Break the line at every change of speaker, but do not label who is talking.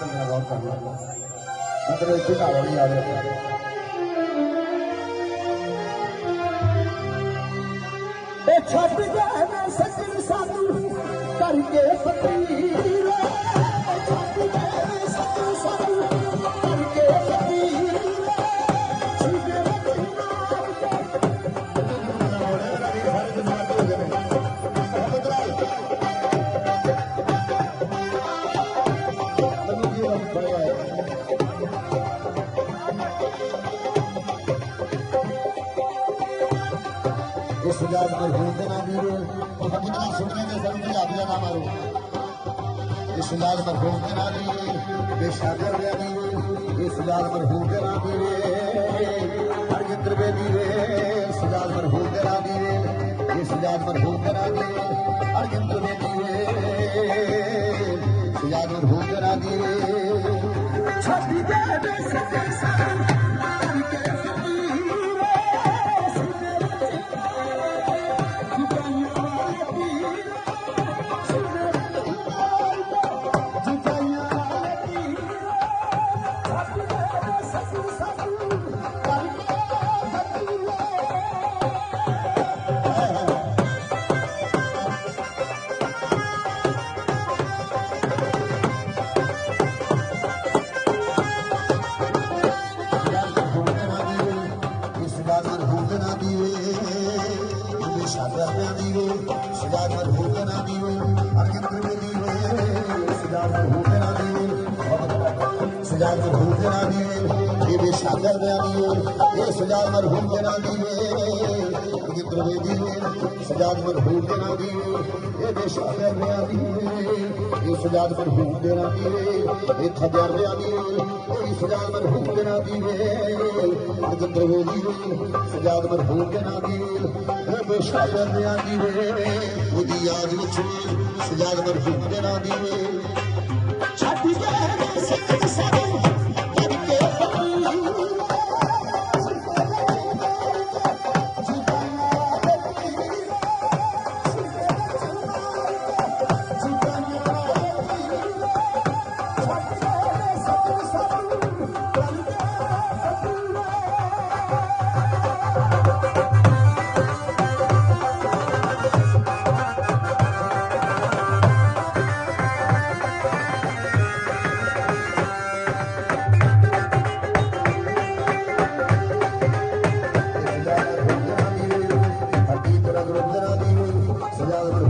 करना गौर करना मतलब एक ढावा भी याद रखना
छट गए सजन सानू करके फकीर छट गए सजन सानू करके फकीर
सुजात मरहूम के नाम वीरो कितना सुनने के सब की आबिया ना मारो सुजात मरहूम के नाम वीरो बेशागर वीरो सुजात मरहूम के नाम वीरो हर यंत्र में वीरो सुजात मरहूम के नाम वीरो सुजात मरहूम के नाम वीरो हर यंत्र में वीरो सुजात मरहूम के नाम वीरो
छट गए सजन सानू करके
सुजात मरहूम के नाम वीरो हर यंत्र में वीरो सुजात मरहूम के नाम वीरो सुजात मरहूम के नाम वीरो ये बेशागर वीरो ये सुजात मरहूम के नाम वीरो यंत्र में वीरो सुजात मरहूम के नाम वीरो ये बेशागर वीरो ये सुजात मरहूम के नाम वीरो ये खबर वीरो ये सुजात मरहूम के नाम वीरो यंत्र में वीरो सुजात मरहूम के नाम वीरो ये बेशागर वीरो ਉਹਦੀ ਯਾਦ ਵਿੱਚ ਸੁਜਾਤ ਮਰਹੂਮ ਦੇ ਨਾਂ ਦੀ
ਛੱਡ ਗਏ ਸਜਨ ਸਾਨੂ ਕਰਕੇ ਫਕੀਰ
सुजात